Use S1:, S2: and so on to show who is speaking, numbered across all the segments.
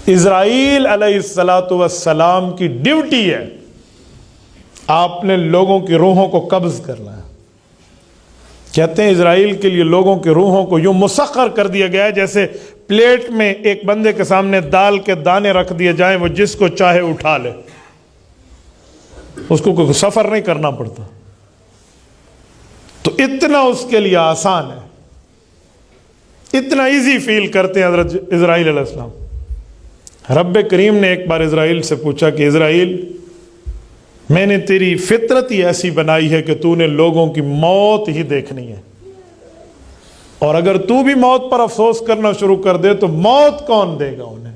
S1: اسرائیل علیہ السلام کی ڈیوٹی ہے آپ نے لوگوں کی روحوں کو قبض کرنا ہے. کہتے ہیں اسرائیل کے لیے لوگوں کی روحوں کو یوں مسخر کر دیا گیا ہے جیسے پلیٹ میں ایک بندے کے سامنے دال کے دانے رکھ دیے جائیں، وہ جس کو چاہے اٹھا لے، اس کو کوئی سفر نہیں کرنا پڑتا. تو اتنا اس کے لیے آسان ہے، اتنا ایزی فیل کرتے ہیں حضرت اسرائیل علیہ السلام. رب کریم نے ایک بار اسرائیل سے پوچھا کہ اسرائیل، میں نے تیری فطرت ہی ایسی بنائی ہے کہ تو نے لوگوں کی موت ہی دیکھنی ہے، اور اگر تو بھی موت پر افسوس کرنا شروع کر دے تو موت کون دے گا انہیں؟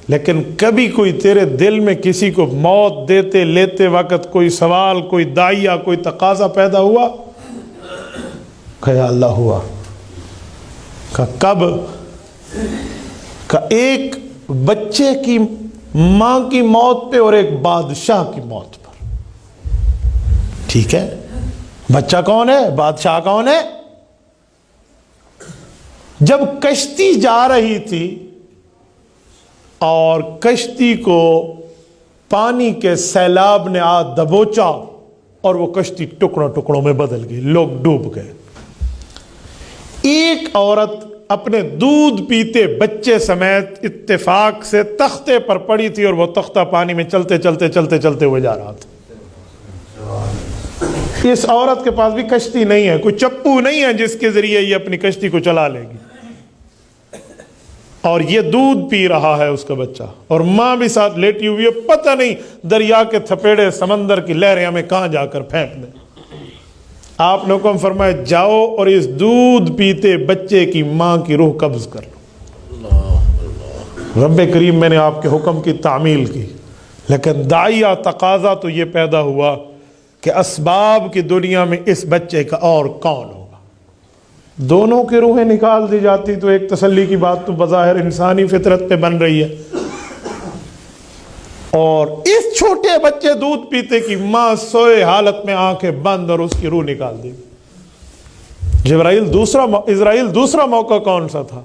S1: لیکن کبھی کوئی تیرے دل میں کسی کو موت دیتے لیتے وقت کوئی سوال، کوئی داعیہ، کوئی تقاضا پیدا ہوا؟ کہا اللہ ہوا. کہا کب؟ کہ ایک بچے کی ماں کی موت پہ اور ایک بادشاہ کی موت پر. ٹھیک ہے، بچہ کون ہے؟ بادشاہ کون ہے؟ جب کشتی جا رہی تھی اور کشتی کو پانی کے سیلاب نے آ دبوچا اور وہ کشتی ٹکڑوں ٹکڑوں میں بدل گئی، لوگ ڈوب گئے. ایک عورت اپنے دودھ پیتے بچے سمیت اتفاق سے تختے پر پڑی تھی اور وہ تختہ پانی میں چلتے چلتے چلتے چلتے ہوئے جا رہا تھا. اس عورت کے پاس بھی کشتی نہیں ہے، کوئی چپو نہیں ہے جس کے ذریعے یہ اپنی کشتی کو چلا لے گی، اور یہ دودھ پی رہا ہے اس کا بچہ، اور ماں بھی ساتھ لیٹی ہوئی ہے. پتہ نہیں دریا کے تھپیڑے، سمندر کی لہریں ہمیں کہاں جا کر پھینک دیں. آپ نے حکم فرمایا جاؤ اور اس دودھ پیتے بچے کی ماں کی روح قبض کر لو. رب کریم میں نے آپ کے حکم کی تعمیل کی، لیکن داعیہ تقاضا تو یہ پیدا ہوا کہ اسباب کی دنیا میں اس بچے کا اور کون ہوگا. دونوں کی روحیں نکال دی جاتی تو ایک تسلی کی بات تو بظاہر انسانی فطرت پہ بن رہی ہے، اور اس چھوٹے بچے دودھ پیتے کی ماں سوئے حالت میں آنکھیں بند اور اس کی روح نکال دی. اسرائیل دوسرا موقع کون سا تھا؟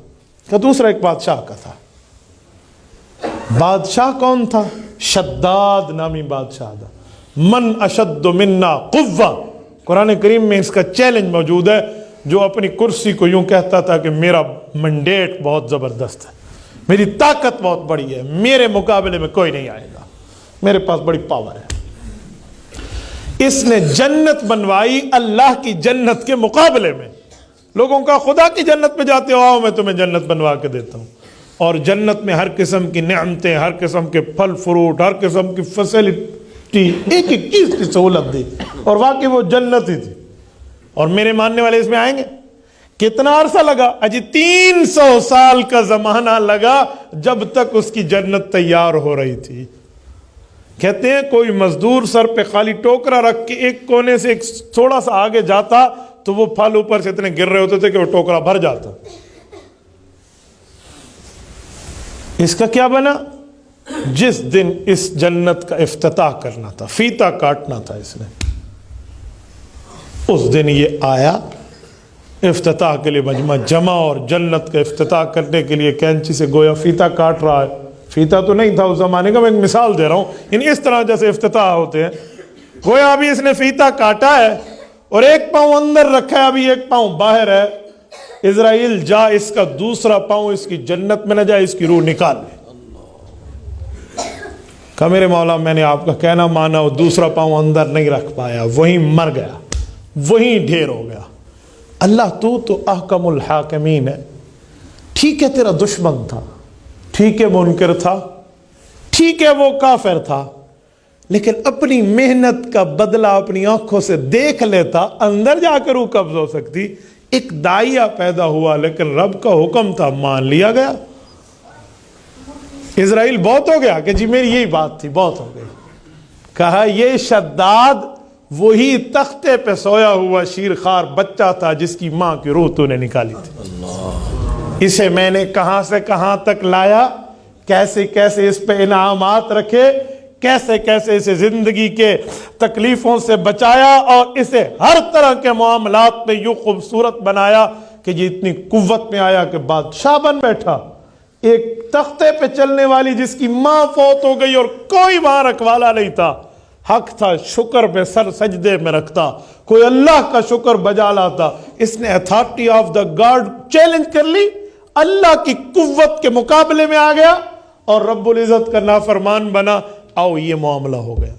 S1: کہ دوسرا ایک بادشاہ کا تھا. بادشاہ کون تھا؟ شداد نامی بادشاہ تھا. من اشد منا قوہ، قرآن کریم میں اس کا چیلنج موجود ہے. جو اپنی کرسی کو یوں کہتا تھا کہ میرا منڈیٹ بہت زبردست ہے، میری طاقت بہت بڑی ہے، میرے مقابلے میں کوئی نہیں آئے گا، میرے پاس بڑی پاور ہے. اس نے جنت بنوائی اللہ کی جنت کے مقابلے میں. لوگوں کا خدا کی جنت میں جاتے ہو، آؤ میں تمہیں جنت بنوا کے دیتا ہوں، اور جنت میں ہر قسم کی نعمتیں، ہر قسم کے پھل فروٹ، ہر قسم کی فیسلٹی، ایک ایک چیز کی سہولت دی، اور واقعی وہ جنت ہی تھی. اور میرے ماننے والے اس میں آئیں گے. کتنا عرصہ لگا؟ اجی 300 سال کا زمانہ لگا جب تک اس کی جنت تیار ہو رہی تھی. کہتے ہیں کوئی مزدور سر پہ خالی ٹوکرا رکھ کے ایک کونے سے ایک تھوڑا سا آگے جاتا تو وہ پھل اوپر سے اتنے گر رہے ہوتے تھے کہ وہ ٹوکرا بھر جاتا. اس کا کیا بنا؟ جس دن اس جنت کا افتتاح کرنا تھا، فیتا کاٹنا تھا اس نے، اس دن یہ آیا افتتاح کے لیے مجمع جمع، اور جنت کا افتتاح کرنے کے لیے کینچی سے گویا فیتا کاٹ رہا ہے. فیتا تو نہیں تھا اس زمانے کا، میں ایک مثال دے رہا ہوں. یعنی اس طرح جیسے افتتاح ہوتے ہیں، گویا ابھی اس نے فیتا کاٹا ہے اور ایک پاؤں اندر رکھا ہے، ابھی ایک پاؤں باہر ہے. اسرائیل جا، اس کا دوسرا پاؤں اس کی جنت میں نہ جائے، اس کی روح نکال لے. کہا میرے مولا میں نے آپ کا کہنا مانا، اور دوسرا پاؤں اندر نہیں رکھ پایا، وہیں مر گیا، وہیں ڈھیر ہو گیا. اللہ تو احکم الحاکمین ہے. ٹھیک ہے تیرا دشمن تھا، ٹھیک ہے منکر تھا، ٹھیک ہے وہ کافر تھا، لیکن اپنی محنت کا بدلہ اپنی آنکھوں سے دیکھ لیتا، اندر جا کر وہ قبض ہو سکتی. ایک داعیہ پیدا ہوا، لیکن رب کا حکم تھا، مان لیا گیا. اسرائیل بہت ہو گیا کہ جی میری یہی بات تھی، بہت ہو گئی. کہا یہ شداد وہی تختے پہ سویا ہوا شیرخوار بچہ تھا جس کی ماں کی روح تو نے نکالی تھی. اسے میں نے کہاں سے کہاں تک لایا، کیسے کیسے اس پہ انعامات رکھے، کیسے کیسے اسے زندگی کے تکلیفوں سے بچایا، اور اسے ہر طرح کے معاملات میں یوں خوبصورت بنایا کہ یہ اتنی قوت میں آیا کہ بادشاہ بن بیٹھا. ایک تختے پہ چلنے والی جس کی ماں فوت ہو گئی اور کوئی وہاں رکھوالا نہیں تھا، حق تھا شکر پہ سر سجدے میں رکھتا، کوئی اللہ کا شکر بجا لاتا. اس نے authority of the God challenge کر لی، اللہ کی قوت کے مقابلے میں آ گیا اور رب العزت کا نافرمان بنا. آؤ یہ معاملہ ہو گیا.